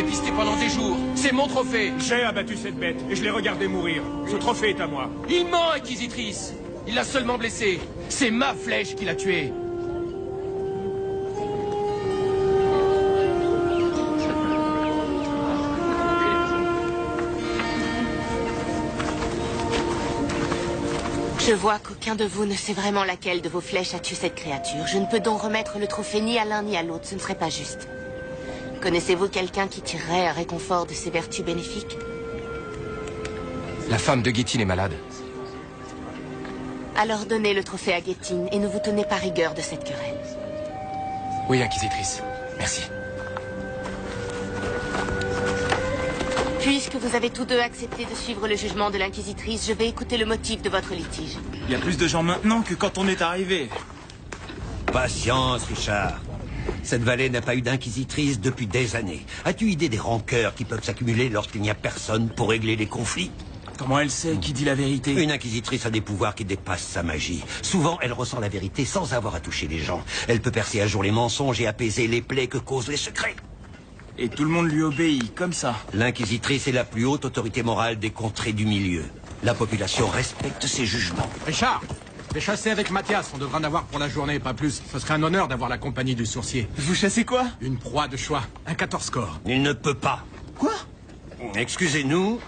pisté pendant des jours. C'est mon trophée. J'ai abattu cette bête et je l'ai regardé mourir. Ce trophée est à moi. Il ment, Inquisitrice. Il l'a seulement blessé. C'est ma flèche qui l'a tué. Je vois qu'aucun de vous ne sait vraiment laquelle de vos flèches a tué cette créature. Je ne peux donc remettre le trophée ni à l'un ni à l'autre. Ce ne serait pas juste. Connaissez-vous quelqu'un qui tirerait un réconfort de ces vertus bénéfiques? La femme de Guétine est malade. Alors donnez le trophée à Guétine et ne vous tenez pas rigueur de cette querelle. Oui, Inquisitrice. Merci. Puisque vous avez tous deux accepté de suivre le jugement de l'Inquisitrice, je vais écouter le motif de votre litige. Il y a plus de gens maintenant que quand on est arrivé. Patience, Richard. Cette vallée n'a pas eu d'inquisitrice depuis des années. As-tu idée des rancœurs qui peuvent s'accumuler lorsqu'il n'y a personne pour régler les conflits? Comment elle sait qui dit la vérité? Une inquisitrice a des pouvoirs qui dépassent sa magie. Souvent, elle ressent la vérité sans avoir à toucher les gens. Elle peut percer à jour les mensonges et apaiser les plaies que causent les secrets. Et tout le monde lui obéit, comme ça. L'inquisitrice est la plus haute autorité morale des contrées du milieu. La population respecte ses jugements. Richard, vais chasser avec Mathias, on devra en avoir pour la journée, pas plus. Ce serait un honneur d'avoir la compagnie du sourcier. Vous chassez quoi? Une proie de choix, un 14 score. Il ne peut pas. Quoi? Excusez-nous,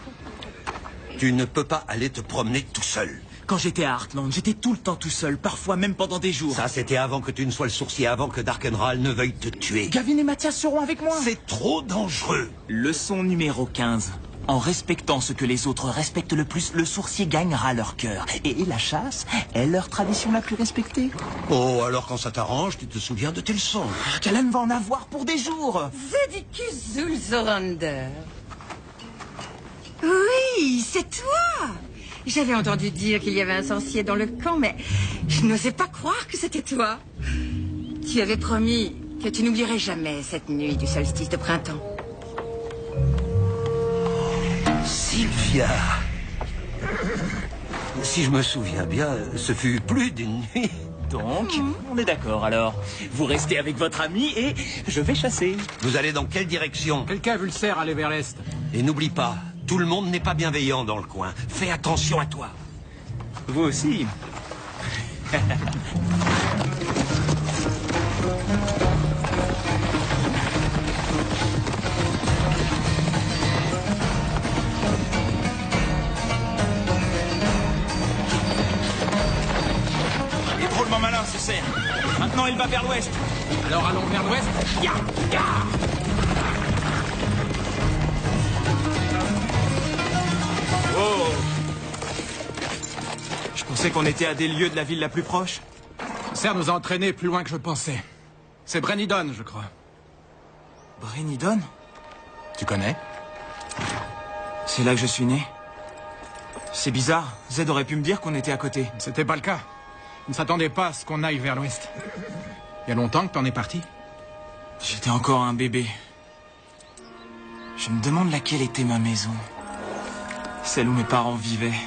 tu ne peux pas aller te promener tout seul. Quand j'étais à Heartland, j'étais tout le temps tout seul, parfois même pendant des jours. Ça, c'était avant que tu ne sois le sourcier, avant que Darkenral ne veuille te tuer. Gavin et Mathias seront avec moi. C'est trop dangereux. Leçon numéro 15. En respectant ce que les autres respectent le plus, le sourcier gagnera leur cœur. Et la chasse est leur tradition la plus respectée. Oh, alors quand ça t'arrange, tu te souviens de tes leçons. Callan va en avoir pour des jours. Zedicus Zulzorander. Oui, c'est toi. J'avais entendu dire qu'il y avait un sorcier dans le camp, mais je n'osais pas croire que c'était toi. Tu avais promis que tu n'oublierais jamais cette nuit du solstice de printemps. Sylvia. Si je me souviens bien, ce fut plus d'une nuit. Donc, on est d'accord alors. Vous restez avec votre ami et je vais chasser. Vous allez dans quelle direction? Quelqu'un a vu le cerf aller vers l'est. Et n'oublie pas, tout le monde n'est pas bienveillant dans le coin. Fais attention à toi. Vous aussi. Il est drôlement malin ce cerf. Maintenant il va vers l'ouest. Alors allons vers l'ouest. Ya, ya. Oh! Je pensais qu'on était à des lieux de la ville la plus proche. Le cerf nous a entraînés plus loin que je pensais. C'est Brennidon, je crois. Brennidon? Tu connais? C'est là que je suis né. C'est bizarre. Zed aurait pu me dire qu'on était à côté. C'était pas le cas. On ne s'attendait pas à ce qu'on aille vers l'ouest. Il y a longtemps que t'en es parti? J'étais encore un bébé. Je me demande laquelle était ma maison. Celle où mes parents vivaient.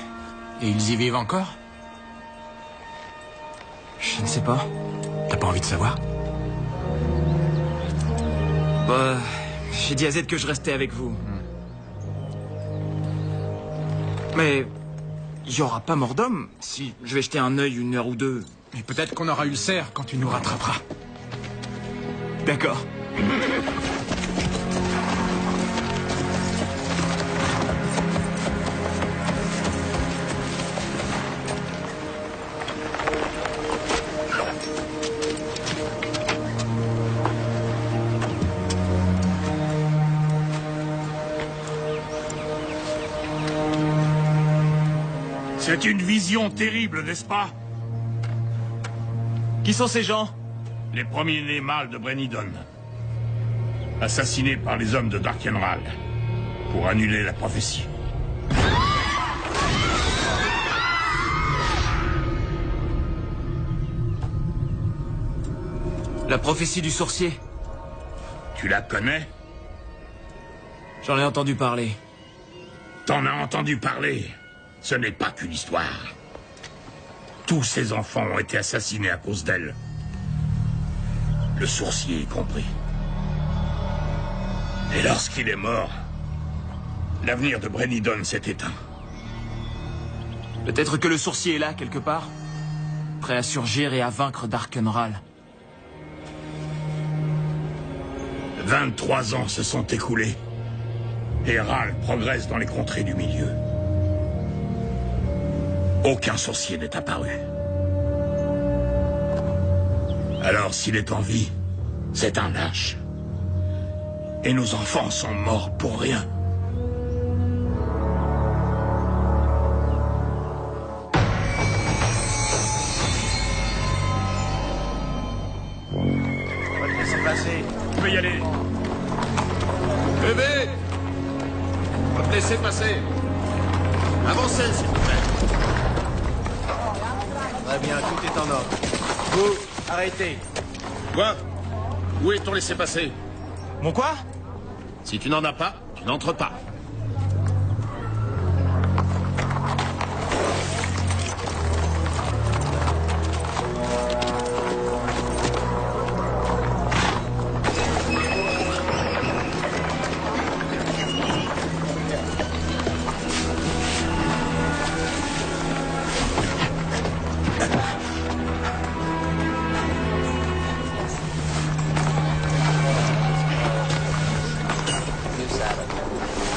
Et ils y vivent encore? Je ne sais pas. T'as pas envie de savoir? Bah, j'ai dit à Zed que je restais avec vous. Mais il y aura pas mort d'homme si je vais jeter un œil une heure ou deux. Et peut-être qu'on aura eu le cerf quand tu nous rattraperas. D'accord. C'est une vision terrible, n'est-ce pas? Qui sont ces gens? Les premiers-nés mâles de Brennidon. Assassinés par les hommes de Darkenral. Pour annuler la prophétie. La prophétie du sorcier. Tu la connais? J'en ai entendu parler. T'en as entendu parler. Ce n'est pas qu'une histoire. Tous ces enfants ont été assassinés à cause d'elle. Le sourcier y compris. Et lorsqu'il est mort, l'avenir de Brennidon s'est éteint. Peut-être que le sourcier est là, quelque part, prêt à surgir et à vaincre Darkenral. 23 ans se sont écoulés. Et Ral progresse dans les contrées du milieu. Aucun sorcier n'est apparu. Alors s'il est en vie, c'est un lâche. Et nos enfants sont morts pour rien. Laissez passer. Tu peux y aller. Bébé! On va te laisser passer. Avancez, s'il vous plaît. Très bien, tout est en ordre. Vous, arrêtez. Quoi? Où est ton laissez-passer? Mon quoi? Si tu n'en as pas, tu n'entres pas.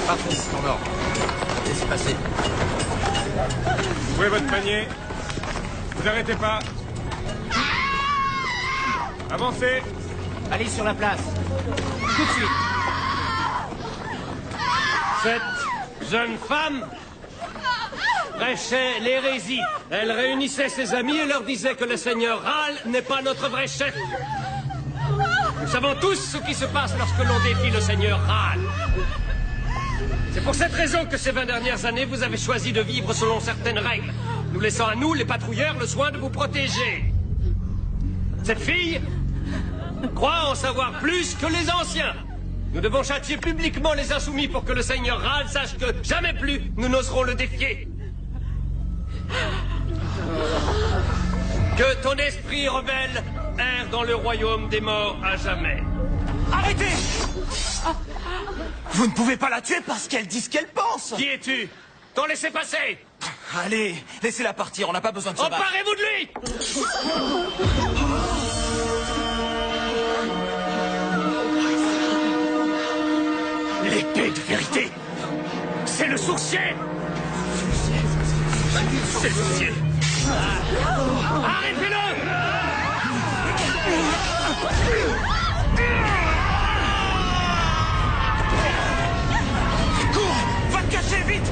Parfait, c'est en ordre. Laissez passer. Ouvrez votre panier. Vous arrêtez pas. Avancez. Allez sur la place. Tout de suite. Cette jeune femme prêchait l'hérésie. Elle réunissait ses amis et leur disait que le seigneur Ral n'est pas notre vrai chef. Nous savons tous ce qui se passe lorsque l'on défie le seigneur Ral. C'est pour cette raison que ces 20 dernières années, vous avez choisi de vivre selon certaines règles, nous laissant à nous, les patrouilleurs, le soin de vous protéger. Cette fille croit en savoir plus que les anciens. Nous devons châtier publiquement les insoumis pour que le seigneur Ral sache que jamais plus nous n'oserons le défier. Que ton esprit rebelle erre dans le royaume des morts à jamais. Arrêtez! Vous ne pouvez pas la tuer parce qu'elle dit ce qu'elle pense! Qui es-tu? T'en laissez passer! Allez, laissez-la partir, on n'a pas besoin de se battre. Emparez-vous de lui! L'épée de vérité! C'est le sourcier! C'est le sourcier! Arrêtez-le! Cours! Va te cacher, vite!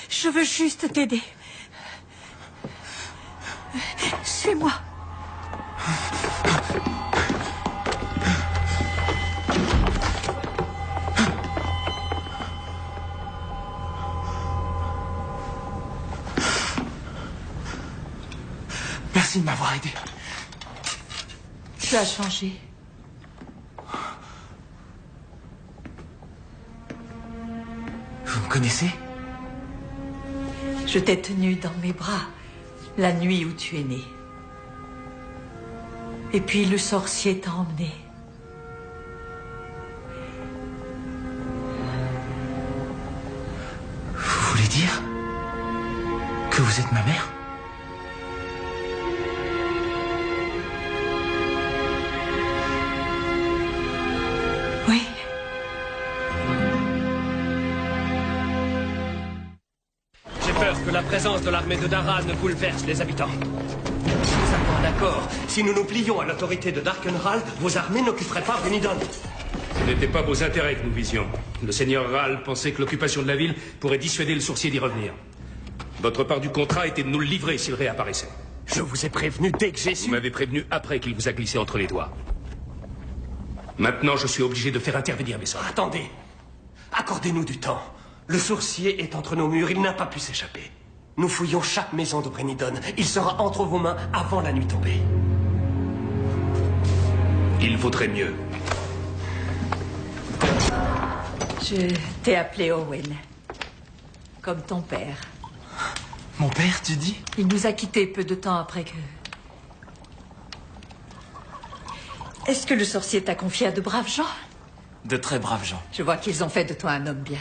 Je veux juste t'aider. Suis-moi. Merci de m'avoir aidé. Tu as changé. Vous me connaissez? Je t'ai tenu dans mes bras la nuit où tu es né. Et puis le sorcier t'a emmené. Vous voulez dire que vous êtes ma mère? Oui. J'ai peur que la présence de l'armée de Dara ne bouleverse les habitants. Nous avons un accord. Si nous nous plions à l'autorité de Darkenral, vos armées n'occuperaient pas Brennidon. Ce n'était pas vos intérêts que nous visions. Le seigneur Ral pensait que l'occupation de la ville pourrait dissuader le sourcier d'y revenir. Votre part du contrat était de nous le livrer s'il réapparaissait. Je vous ai prévenu dès que j'ai su. Vous m'avez prévenu après qu'il vous a glissé entre les doigts. Maintenant, je suis obligé de faire intervenir mes hommes. Attendez. Accordez-nous du temps. Le sourcier est entre nos murs, il n'a pas pu s'échapper. Nous fouillons chaque maison de Brennidon. Il sera entre vos mains avant la nuit tombée. Il vaudrait mieux. Je t'ai appelé Owen. Comme ton père. Mon père, tu dis? Il nous a quittés peu de temps après que... Est-ce que le sorcier t'a confié à de braves gens? De très braves gens. Je vois qu'ils ont fait de toi un homme bien.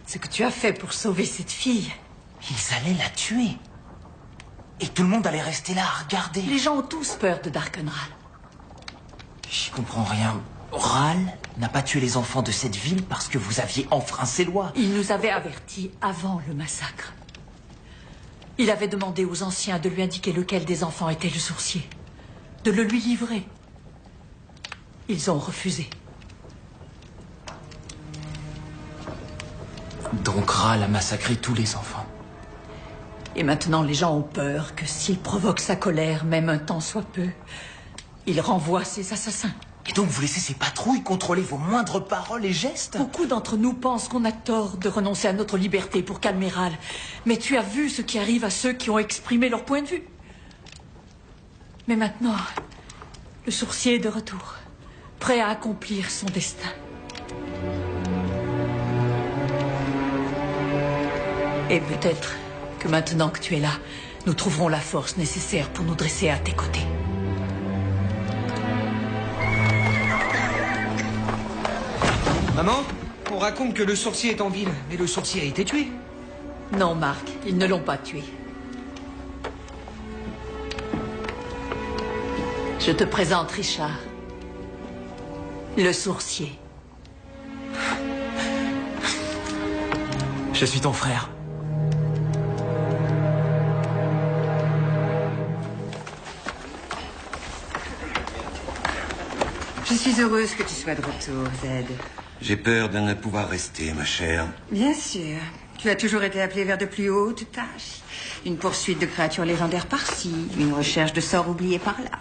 Ce que tu as fait pour sauver cette fille. Ils allaient la tuer. Et tout le monde allait rester là à regarder. Les gens ont tous peur de Darkenral. J'y comprends rien. Ral n'a pas tué les enfants de cette ville parce que vous aviez enfreint ses lois. Il nous avait avertis avant le massacre. Il avait demandé aux anciens de lui indiquer lequel des enfants était le sourcier. De le lui livrer. Ils ont refusé. Donc Ral a massacré tous les enfants. Et maintenant, les gens ont peur que s'il provoque sa colère, même un temps soit peu, il renvoie ses assassins. Et donc vous laissez ces patrouilles contrôler vos moindres paroles et gestes? Beaucoup d'entre nous pensent qu'on a tort de renoncer à notre liberté pour calmer Ral. Mais tu as vu ce qui arrive à ceux qui ont exprimé leur point de vue. Mais maintenant, le sourcier est de retour, prêt à accomplir son destin. Et peut-être que maintenant que tu es là, nous trouverons la force nécessaire pour nous dresser à tes côtés. Maman, on raconte que le sorcier est en ville, mais le sorcier a été tué. Non, Marc, ils ne l'ont pas tué. Je te présente Richard, le sourcier. Je suis ton frère. Je suis heureuse que tu sois de retour, Zed. J'ai peur de ne pouvoir rester, ma chère. Bien sûr. Tu as toujours été appelé vers de plus hautes tâches. Une poursuite de créatures légendaires par-ci, une recherche de sorts oubliés par-là.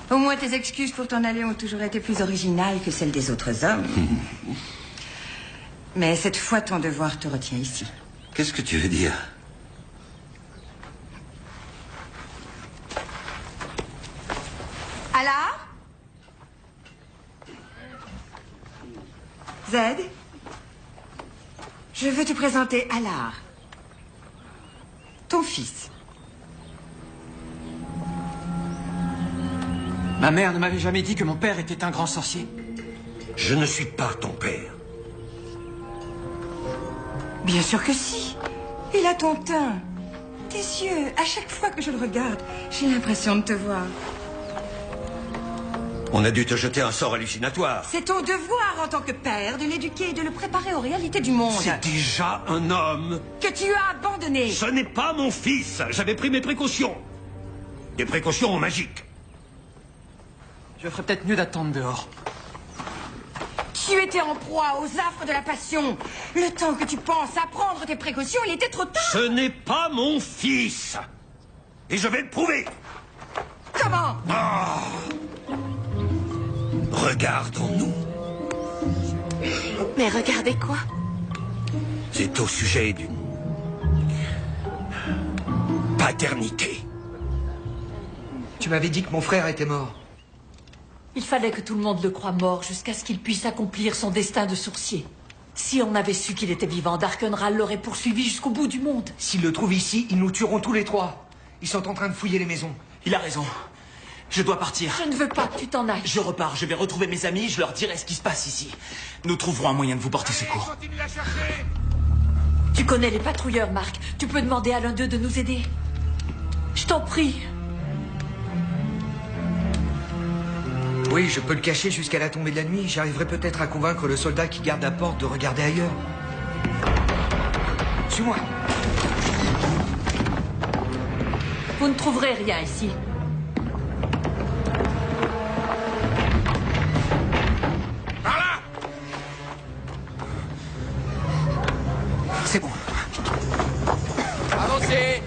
Au moins, tes excuses pour t'en aller ont toujours été plus originales que celles des autres hommes. Mais cette fois, ton devoir te retient ici. Qu'est-ce que tu veux dire? Alors? Zed, je veux te présenter Alar, ton fils. Ma mère ne m'avait jamais dit que mon père était un grand sorcier. Je ne suis pas ton père. Bien sûr que si. Il a ton teint, tes yeux. À chaque fois que je le regarde, j'ai l'impression de te voir. On a dû te jeter un sort hallucinatoire. C'est ton devoir en tant que père de l'éduquer et de le préparer aux réalités du monde. C'est déjà un homme. Que tu as abandonné. Ce n'est pas mon fils. J'avais pris mes précautions. Des précautions magiques. Je ferais peut-être mieux d'attendre dehors. Tu étais en proie aux affres de la passion. Le temps que tu penses à prendre tes précautions, il était trop tard. Ce n'est pas mon fils. Et je vais le prouver. Comment? Regardons-nous. Mais regardez quoi? C'est au sujet d'une paternité. Tu m'avais dit que mon frère était mort. Il fallait que tout le monde le croie mort jusqu'à ce qu'il puisse accomplir son destin de sourcier. Si on avait su qu'il était vivant, Darkenral l'aurait poursuivi jusqu'au bout du monde. S'ils le trouvent ici, ils nous tueront tous les trois. Ils sont en train de fouiller les maisons. Il a raison. Je dois partir. Je ne veux pas que tu t'en ailles. Je repars, je vais retrouver mes amis, je leur dirai ce qui se passe ici. Nous trouverons un moyen de vous porter secours. Tu connais les patrouilleurs, Marc. Tu peux demander à l'un d'eux de nous aider. Je t'en prie. Oui, je peux le cacher jusqu'à la tombée de la nuit. J'arriverai peut-être à convaincre le soldat qui garde la porte de regarder ailleurs. Suis-moi. Vous ne trouverez rien ici. C'est bon. Avancez.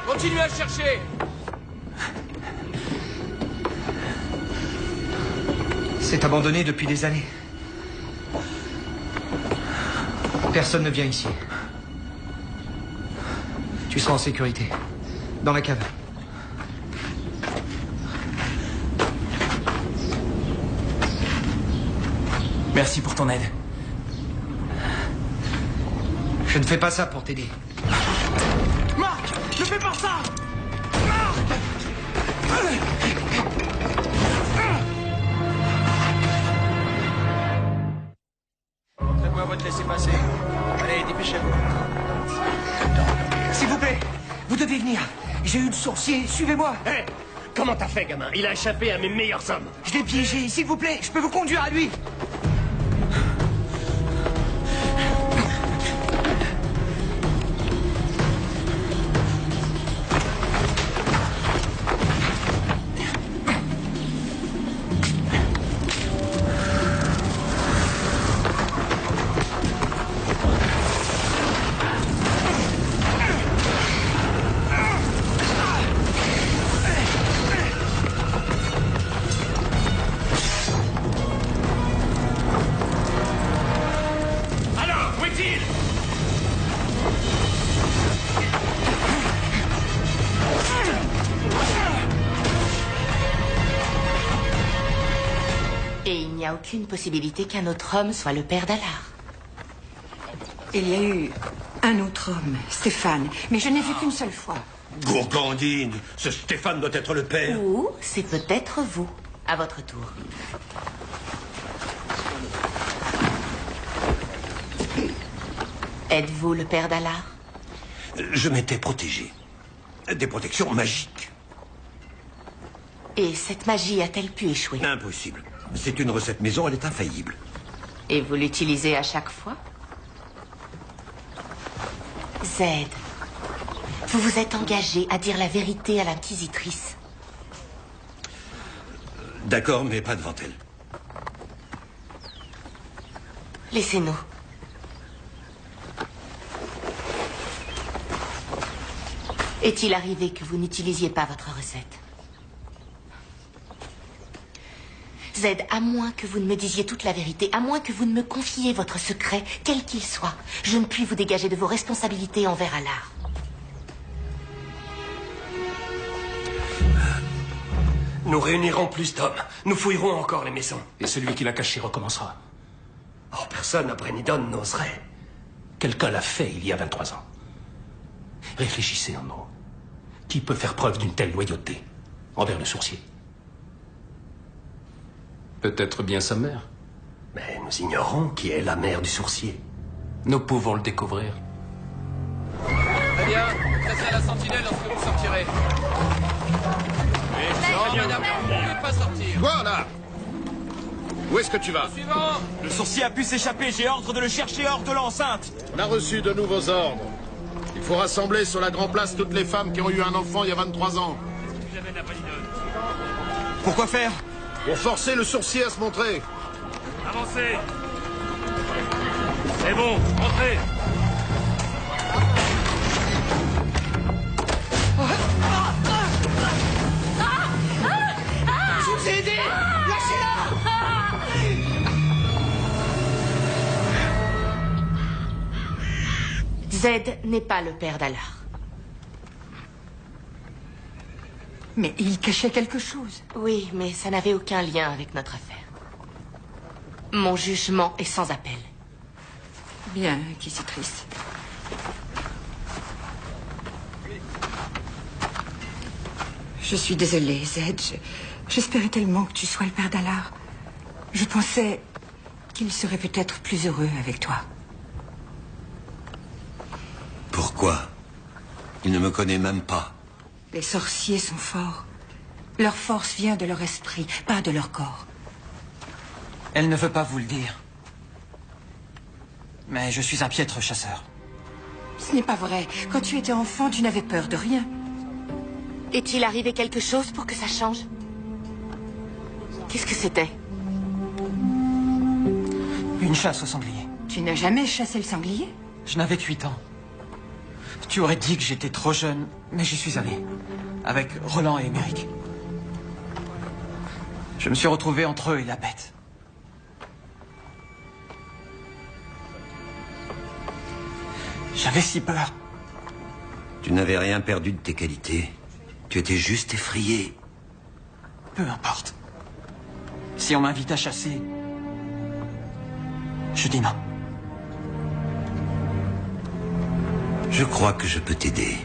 Continuez à chercher. C'est abandonné depuis des années. Personne ne vient ici. Tu seras en sécurité. Dans la cave. Merci pour ton aide. Je ne fais pas ça pour t'aider. Marc, ne fais pas ça! Montrez-moi votre laissez-passer. Allez, dépêchez-vous. S'il vous plaît, vous devez venir. J'ai eu le sourcier, suivez-moi. Hé, comment t'as fait, gamin? Il a échappé à mes meilleurs hommes. Je l'ai piégé, s'il vous plaît, je peux vous conduire à lui. Il n'y a aucune possibilité qu'un autre homme soit le père d'Allard. Il y a eu un autre homme, Stéphane, mais je n'ai vu qu'une seule fois. Gourgandine, ce Stéphane doit être le père. Ou c'est peut-être vous, à votre tour. Êtes-vous le père d'Allard? Je m'étais protégé. Des protections magiques. Et cette magie a-t-elle pu échouer? Impossible. C'est une recette maison, elle est infaillible. Et vous l'utilisez à chaque fois? Zed, vous vous êtes engagé à dire la vérité à l'inquisitrice. D'accord, mais pas devant elle. Laissez-nous. Est-il arrivé que vous n'utilisiez pas votre recette? Zed, à moins que vous ne me disiez toute la vérité, à moins que vous ne me confiez votre secret, quel qu'il soit, je ne puis vous dégager de vos responsabilités envers Allard. Nous réunirons plus d'hommes. Nous fouillerons encore les maisons. Et celui qui l'a caché recommencera. Oh, personne à Brennidon n'oserait. Quelqu'un l'a fait il y a 23 ans. Réfléchissez en haut. Qui peut faire preuve d'une telle loyauté envers le sourcier? Peut-être bien sa mère. Mais nous ignorons qui est la mère du sourcier. Nous pouvons le découvrir. Très bien. Restez à la sentinelle lorsque vous sortirez. Non, madame, vous ne pouvez pas sortir. Quoi, là? Où est-ce que tu vas? Suivant. Le sourcier a pu s'échapper, j'ai ordre de le chercher hors de l'enceinte. On a reçu de nouveaux ordres. Il faut rassembler sur la Grand Place toutes les femmes qui ont eu un enfant il y a 23 ans. Pourquoi faire? Pour forcer le sourcier à se montrer. Avancez. C'est bon, entrez. Je vous ai aidé. Lâchez-la. Zed n'est pas le père d'Allard. Mais il cachait quelque chose. Oui, mais ça n'avait aucun lien avec notre affaire. Mon jugement est sans appel. Bien, inquisitrice. Je suis désolée, Zed. J'espérais tellement que tu sois le père d'Allard. Je pensais qu'il serait peut-être plus heureux avec toi. Pourquoi? Il ne me connaît même pas. Les sorciers sont forts. Leur force vient de leur esprit, pas de leur corps. Elle ne veut pas vous le dire. Mais je suis un piètre chasseur. Ce n'est pas vrai. Quand tu étais enfant, tu n'avais peur de rien. Est-il arrivé quelque chose pour que ça change? Qu'est-ce que c'était? Une chasse au sanglier. Tu n'as jamais chassé le sanglier? Je n'avais que 8 ans. Tu aurais dit que j'étais trop jeune, mais j'y suis allé. Avec Roland et Émeric. Je me suis retrouvé entre eux et la bête. J'avais si peur. Tu n'avais rien perdu de tes qualités. Tu étais juste effrayé. Peu importe. Si on m'invite à chasser, je dis non. Je crois que je peux t'aider.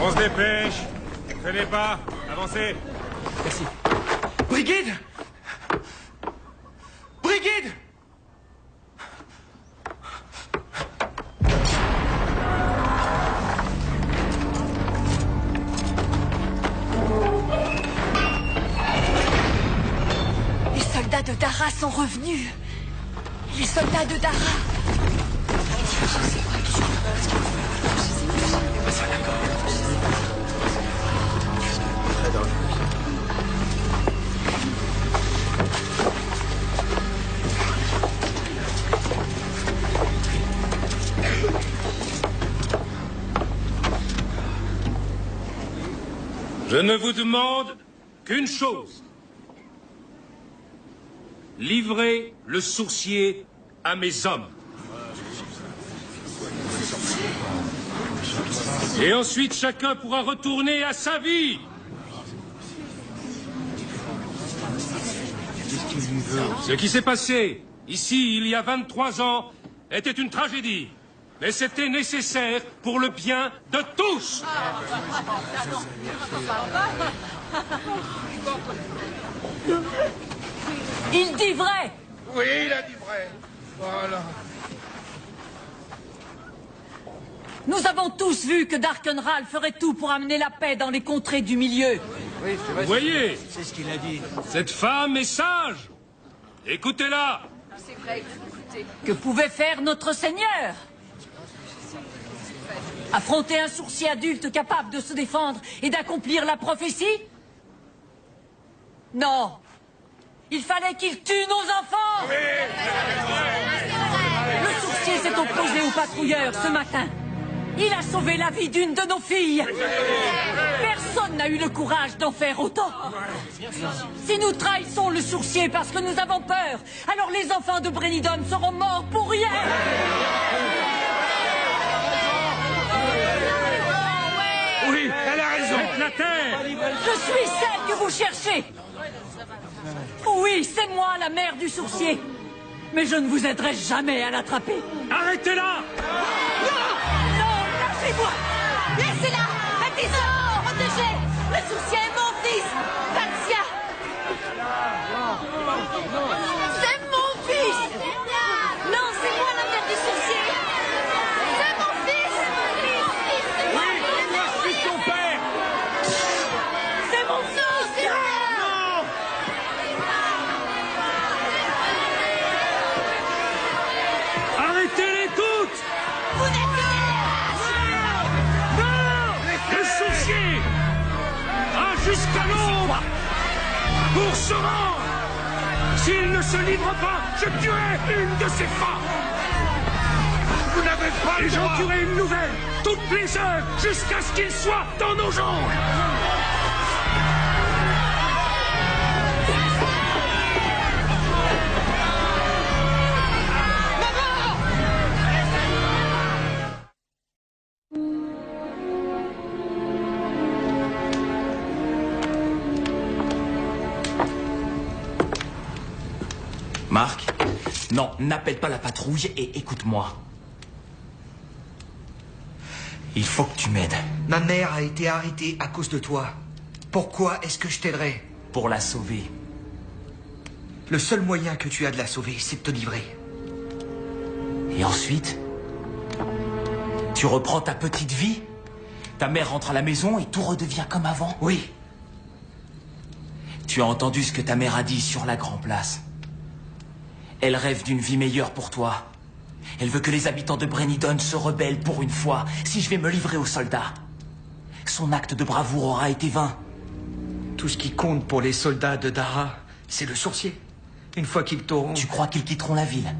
On se dépêche. Traînez pas. Avancez. Merci. Brigide! Brigide! Les soldats de Dara sont revenus. Les soldats de Dara. Je ne vous demande qu'une chose. Livrez le sourcier à mes hommes. Et ensuite, chacun pourra retourner à sa vie. Ce qui s'est passé ici, il y a 23 ans, était une tragédie. Mais c'était nécessaire pour le bien de tous. Il dit vrai. Oui, il a dit vrai. Voilà. Nous avons tous vu que Darkenral ferait tout pour amener la paix dans les contrées du milieu. Oui, vous voyez, c'est ce qu'il a dit. Cette femme est sage. Écoutez-la. C'est vrai, il faut écouter. Que pouvait faire notre Seigneur? Affronter un sourcier adulte capable de se défendre et d'accomplir la prophétie? Non. Il fallait qu'il tue nos enfants. Oui. Le sourcier s'est opposé aux patrouilleurs ce matin. Il a sauvé la vie d'une de nos filles. Personne n'a eu le courage d'en faire autant. Si nous trahissons le sourcier parce que nous avons peur, alors les enfants de Brennidon seront morts pour rien. Oui, elle a raison. Faites la terre. Je suis celle que vous cherchez. Oui, c'est moi, la mère du sourcier. Mais je ne vous aiderai jamais à l'attraper. Arrêtez-la! Non, lâchez-moi! Laissez-la! Mettez-la! Protégez! Le sourcier est mon fils! Patia! C'est mon fils! Non, c'est moi la mère du sourcier! C'est mon fils! Oui, moi je suis ton père! C'est mon fils! C'est moi! Arrêtez-les toutes! Vous n'êtes que Non! Le sourcier a jusqu'à l'aube pour se rendre! S'il ne se livre pas, je tuerai une de ses femmes! Vous n'avez pas le droit! Et j'en tuerai une nouvelle, toutes les heures, jusqu'à ce qu'il soit dans nos jambes! Marc, non, n'appelle pas la patrouille et écoute-moi. Il faut que tu m'aides. Ma mère a été arrêtée à cause de toi. Pourquoi est-ce que je t'aiderais? Pour la sauver. Le seul moyen que tu as de la sauver, c'est de te livrer. Et ensuite, tu reprends ta petite vie. Ta mère rentre à la maison et tout redevient comme avant. Oui. Tu as entendu ce que ta mère a dit sur la Grand Place. Elle rêve d'une vie meilleure pour toi. Elle veut que les habitants de Brennidon se rebellent pour une fois, si je vais me livrer aux soldats. Son acte de bravoure aura été vain. Tout ce qui compte pour les soldats de Dara, c'est le sourcier. Une fois qu'ils t'auront... Tu crois qu'ils quitteront la ville?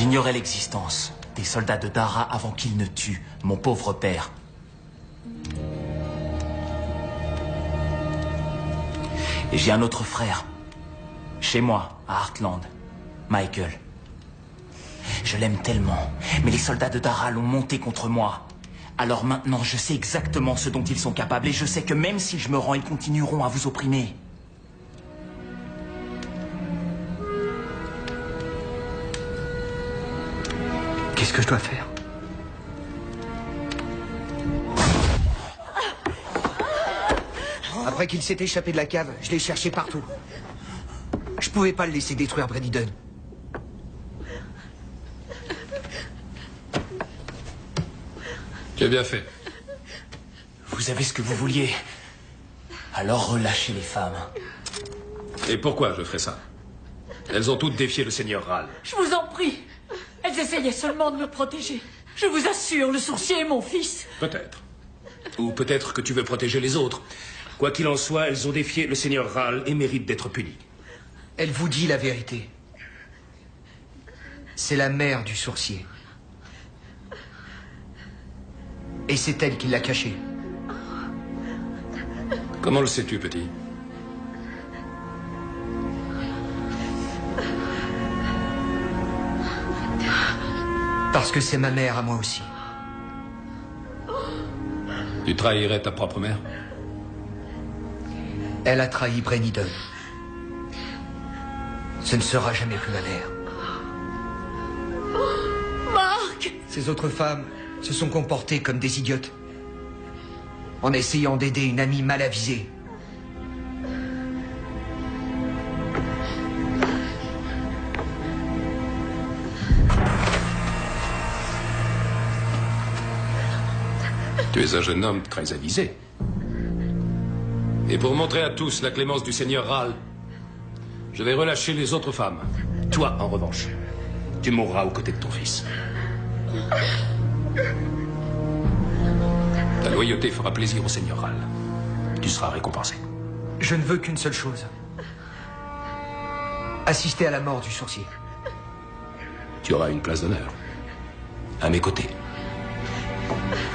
J'ignorais l'existence des soldats de Dara avant qu'ils ne tuent mon pauvre père. Et j'ai un autre frère, chez moi, à Heartland, Michael. Je l'aime tellement, mais les soldats de Dara l'ont monté contre moi. Alors maintenant, je sais exactement ce dont ils sont capables, et je sais que même si je me rends, ils continueront à vous opprimer. Qu'est-ce que je dois faire? Après qu'il s'est échappé de la cave, je l'ai cherché partout. Je pouvais pas le laisser détruire Brenidon. Tu as bien fait. Vous avez ce que vous vouliez. Alors relâchez les femmes. Et pourquoi je ferais ça? Elles ont toutes défié le seigneur Ral. Je vous en prie. Elles essayaient seulement de me protéger. Je vous assure, le sourcier est mon fils. Peut-être. Ou peut-être que tu veux protéger les autres. Quoi qu'il en soit, elles ont défié le seigneur Ral et méritent d'être punies. Elle vous dit la vérité. C'est la mère du sourcier. Et c'est elle qui l'a caché. Comment le sais-tu, petit? Parce que c'est ma mère à moi aussi. Tu trahirais ta propre mère? Elle a trahi Brenidon. Ce ne sera jamais plus ma mère. Marc! Ces autres femmes se sont comportées comme des idiotes, en essayant d'aider une amie mal avisée. Tu es un jeune homme très avisé. Et pour montrer à tous la clémence du seigneur Ral, je vais relâcher les autres femmes. Toi, en revanche, tu mourras aux côtés de ton fils. Ta loyauté fera plaisir au seigneur Ral. Tu seras récompensé. Je ne veux qu'une seule chose. Assister à la mort du sourcier. Tu auras une place d'honneur. À mes côtés.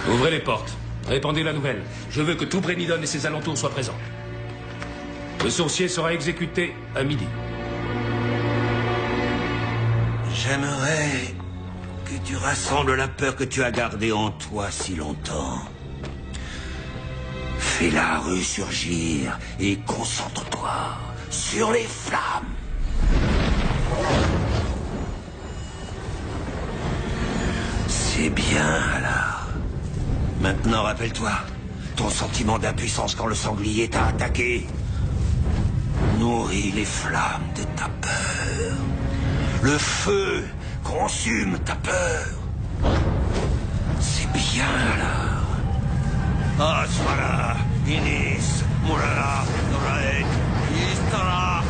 Ouvrez les portes. Répandez la nouvelle. Je veux que tout Brenidon et ses alentours soient présents. Le sorcier sera exécuté à midi. J'aimerais que tu rassembles la peur que tu as gardée en toi si longtemps. Fais-la ressurgir et concentre-toi sur les flammes. C'est bien, alors. Maintenant, rappelle-toi, ton sentiment d'impuissance quand le sanglier t'a attaqué. Nourris les flammes de ta peur. Le feu consume ta peur. C'est bien, alors. Aswara, Inis, Murara, Noraek, Istara,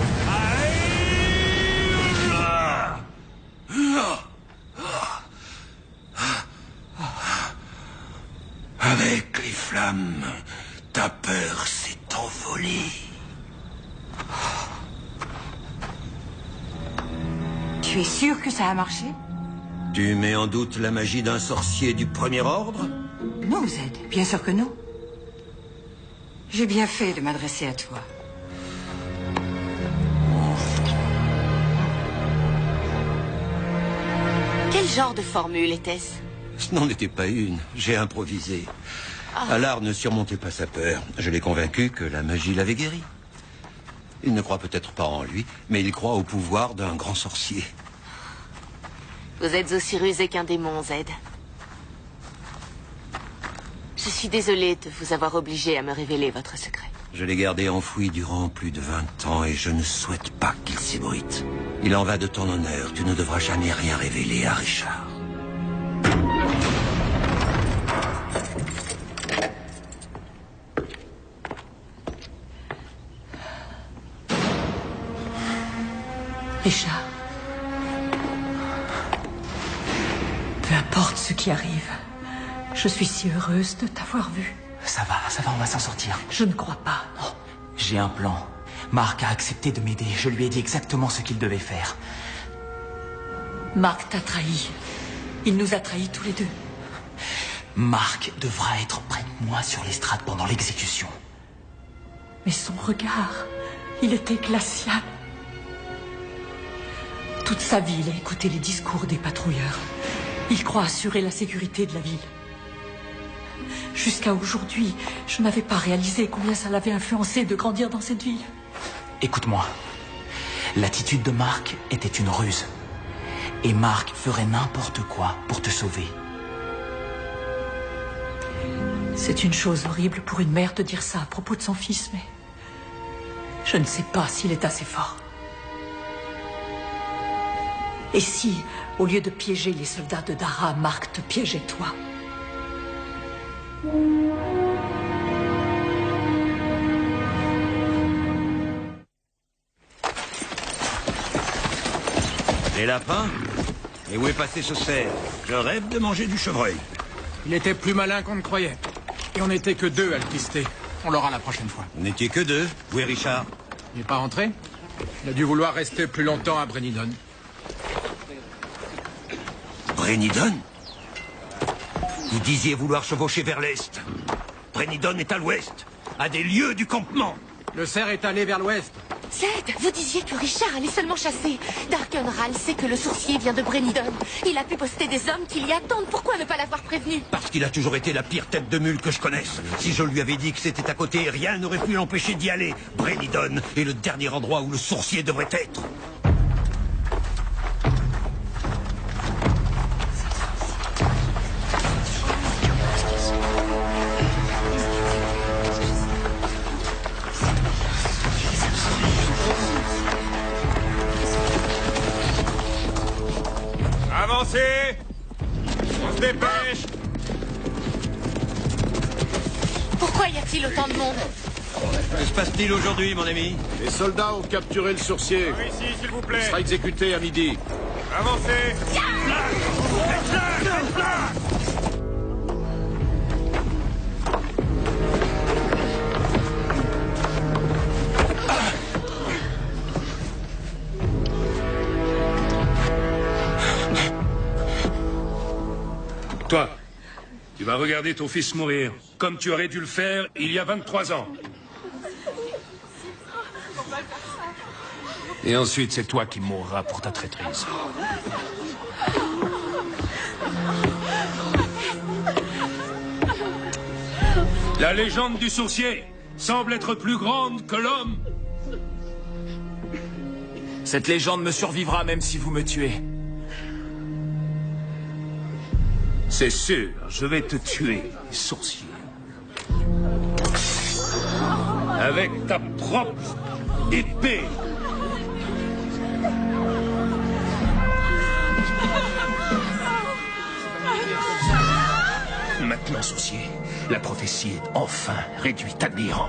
Avec les flammes, ta peur s'est envolée. Tu es sûr que ça a marché? Tu mets en doute la magie d'un sorcier du premier ordre? Non, Zed, bien sûr que non. J'ai bien fait de m'adresser à toi. Quel genre de formule était-ce? Ce n'en était pas une, j'ai improvisé. Allard ne surmontait pas sa peur. Je l'ai convaincu que la magie l'avait guéri. Il ne croit peut-être pas en lui, mais il croit au pouvoir d'un grand sorcier. Vous êtes aussi rusé qu'un démon, Zed. Je suis désolée de vous avoir obligé à me révéler votre secret. Je l'ai gardé enfoui durant plus de 20 ans et je ne souhaite pas qu'il s'ébruite. Il en va de ton honneur. Tu ne devras jamais rien révéler à Richard. Richard. Peu importe ce qui arrive, je suis si heureuse de t'avoir vu. Ça va, on va s'en sortir. Je ne crois pas, non. J'ai un plan. Marc a accepté de m'aider. Je lui ai dit exactement ce qu'il devait faire. Marc t'a trahi. Il nous a trahis tous les deux. Marc devra être près de moi sur l'estrade pendant l'exécution. Mais son regard, il était glacial. Toute sa vie, il a écouté les discours des patrouilleurs. Il croit assurer la sécurité de la ville. Jusqu'à aujourd'hui, je n'avais pas réalisé combien ça l'avait influencé de grandir dans cette ville. Écoute-moi. L'attitude de Marc était une ruse. Et Marc ferait n'importe quoi pour te sauver. C'est une chose horrible pour une mère de dire ça à propos de son fils, mais je ne sais pas s'il est assez fort. Et si, au lieu de piéger les soldats de Dara, Marc te piégeait toi? Les lapins? Et où est passé ce cerf? Je rêve de manger du chevreuil. Il était plus malin qu'on ne croyait. Et on n'était que 2 à le pister. On l'aura la prochaine fois. Vous n'étiez que 2? Où est Richard? Il n'est pas rentré? Il a dû vouloir rester plus longtemps à Brennidon. Brennidon? Vous disiez vouloir chevaucher vers l'est. Brennidon est à l'ouest, à des lieues du campement. Le cerf est allé vers l'ouest. Zed, vous disiez que Richard allait seulement chasser. Darkenral sait que le sourcier vient de Brennidon. Il a pu poster des hommes qui l'y attendent. Pourquoi ne pas l'avoir prévenu? Parce qu'il a toujours été la pire tête de mule que je connaisse. Si je lui avais dit que c'était à côté, rien n'aurait pu l'empêcher d'y aller. Brennidon est le dernier endroit où le sourcier devrait être. Avancez! On se dépêche! Pourquoi y a-t-il autant de monde? Que se passe-t-il aujourd'hui, mon ami? Les soldats ont capturé le sorcier. Par ici, s'il vous plaît. Il sera exécuté à midi. Avancez! Toi, tu vas regarder ton fils mourir, comme tu aurais dû le faire il y a 23 ans. Et ensuite, c'est toi qui mourras pour ta traîtrise. La légende du sourcier semble être plus grande que l'homme. Cette légende me survivra même si vous me tuez. C'est sûr, je vais te tuer, sourcier. Avec ta propre épée. Maintenant, sourcier, la prophétie est enfin réduite à néant.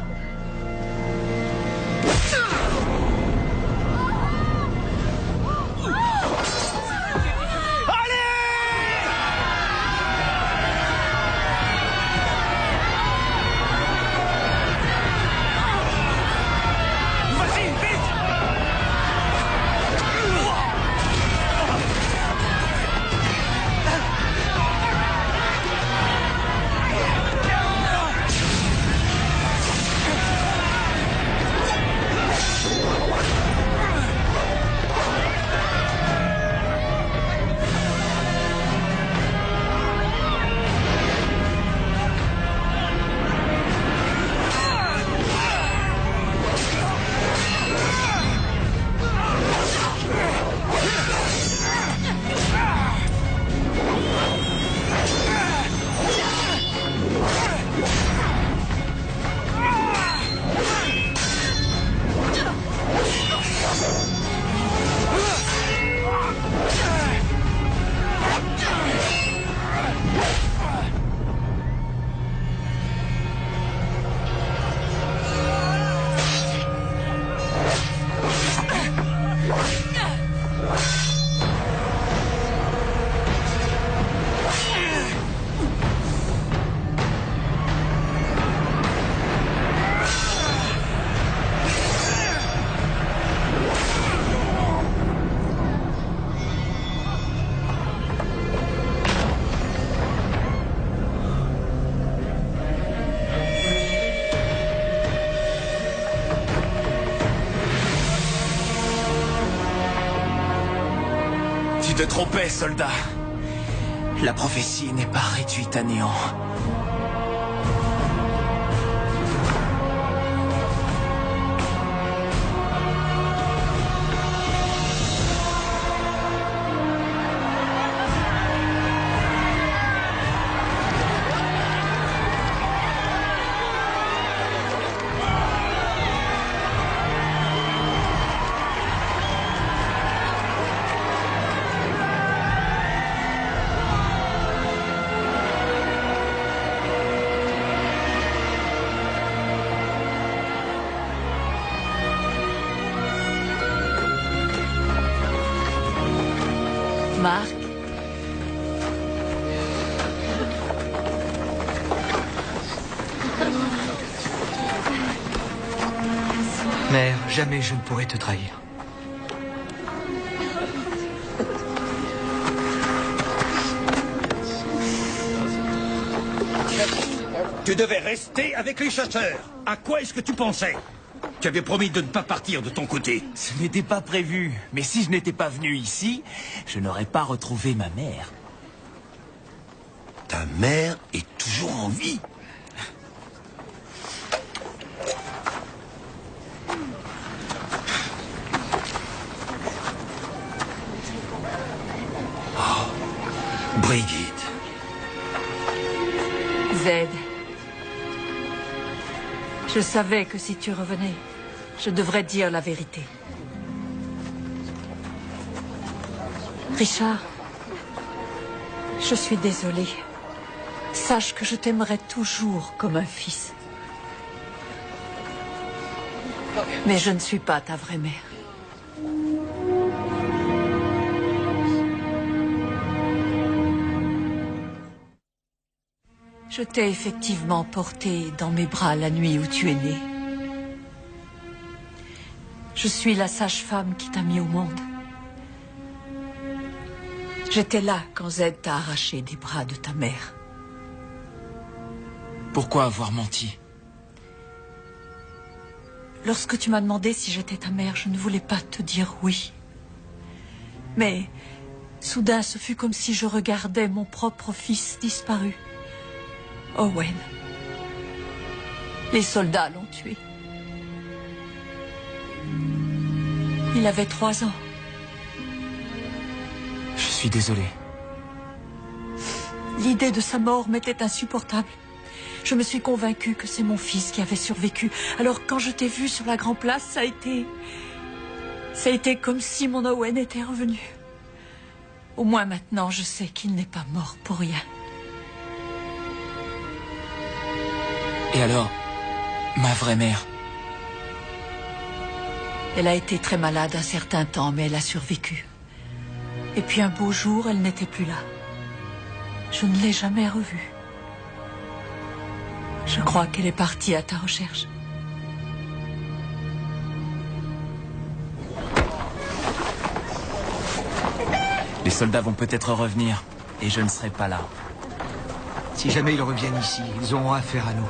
te trompais, soldat. La prophétie n'est pas réduite à néant. Marc. Mère, jamais je ne pourrai te trahir. Tu devais rester avec les chasseurs. À quoi est-ce que tu pensais? Tu avais promis de ne pas partir de ton côté. Ce n'était pas prévu. Mais si je n'étais pas venu ici, je n'aurais pas retrouvé ma mère. Ta mère est toujours en vie. Oh, Brigitte. Zed. Je savais que si tu revenais, je devrais dire la vérité. Richard, je suis désolée. Sache que je t'aimerai toujours comme un fils. Mais je ne suis pas ta vraie mère. Je t'ai effectivement porté dans mes bras la nuit où tu es né. Je suis la sage-femme qui t'a mis au monde. J'étais là quand Zed t'a arraché des bras de ta mère. Pourquoi avoir menti? Lorsque tu m'as demandé si j'étais ta mère, je ne voulais pas te dire oui. Mais soudain, ce fut comme si je regardais mon propre fils disparu. Owen. Les soldats l'ont tué. Il avait 3 ans. Je suis désolé. L'idée de sa mort m'était insupportable. Je me suis convaincue que c'est mon fils qui avait survécu. Alors quand je t'ai vu sur la Grande Place, ça a été comme si mon Owen était revenu. Au moins maintenant, je sais qu'il n'est pas mort pour rien. Et alors, ma vraie mère? Elle a été très malade un certain temps, mais elle a survécu. Et puis un beau jour, elle n'était plus là. Je ne l'ai jamais revue. Je crois qu'elle est partie à ta recherche. Les soldats vont peut-être revenir, et je ne serai pas là. Si jamais ils reviennent ici, ils auront affaire à nous.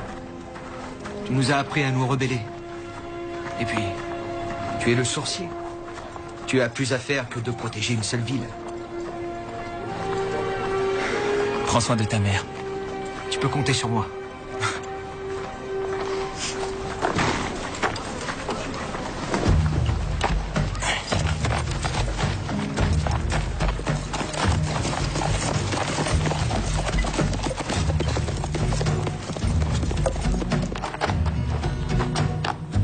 Tu nous as appris à nous rebeller. Et puis, tu es le sorcier. Tu as plus à faire que de protéger une seule ville. Prends soin de ta mère. Tu peux compter sur moi.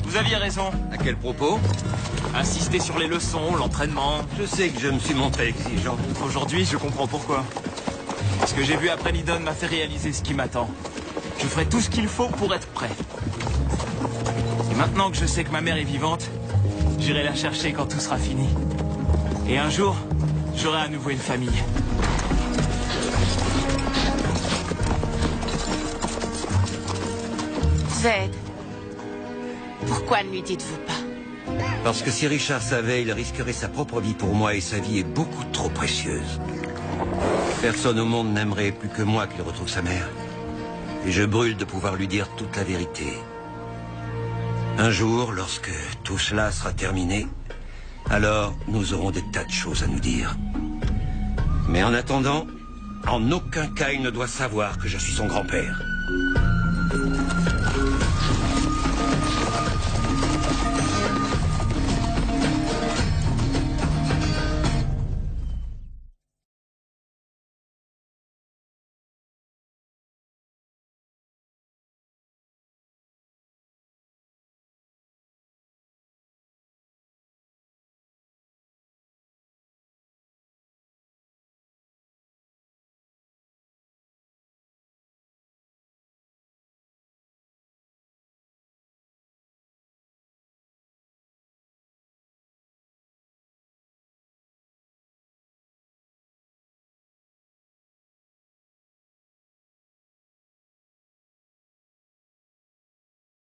Vous aviez raison. À quel propos? Insister sur les leçons, l'entraînement. Je sais que je me suis montré exigeant. Aujourd'hui, je comprends pourquoi. Ce que j'ai vu après Nidon m'a fait réaliser ce qui m'attend. Je ferai tout ce qu'il faut pour être prêt. Et maintenant que je sais que ma mère est vivante, j'irai la chercher quand tout sera fini. Et un jour, j'aurai à nouveau une famille. Zed, pourquoi ne lui dites-vous pas? Parce que si Richard savait, il risquerait sa propre vie pour moi et sa vie est beaucoup trop précieuse. Personne au monde n'aimerait plus que moi qu'il retrouve sa mère. Et je brûle de pouvoir lui dire toute la vérité. Un jour, lorsque tout cela sera terminé, alors nous aurons des tas de choses à nous dire. Mais en attendant, en aucun cas il ne doit savoir que je suis son grand-père.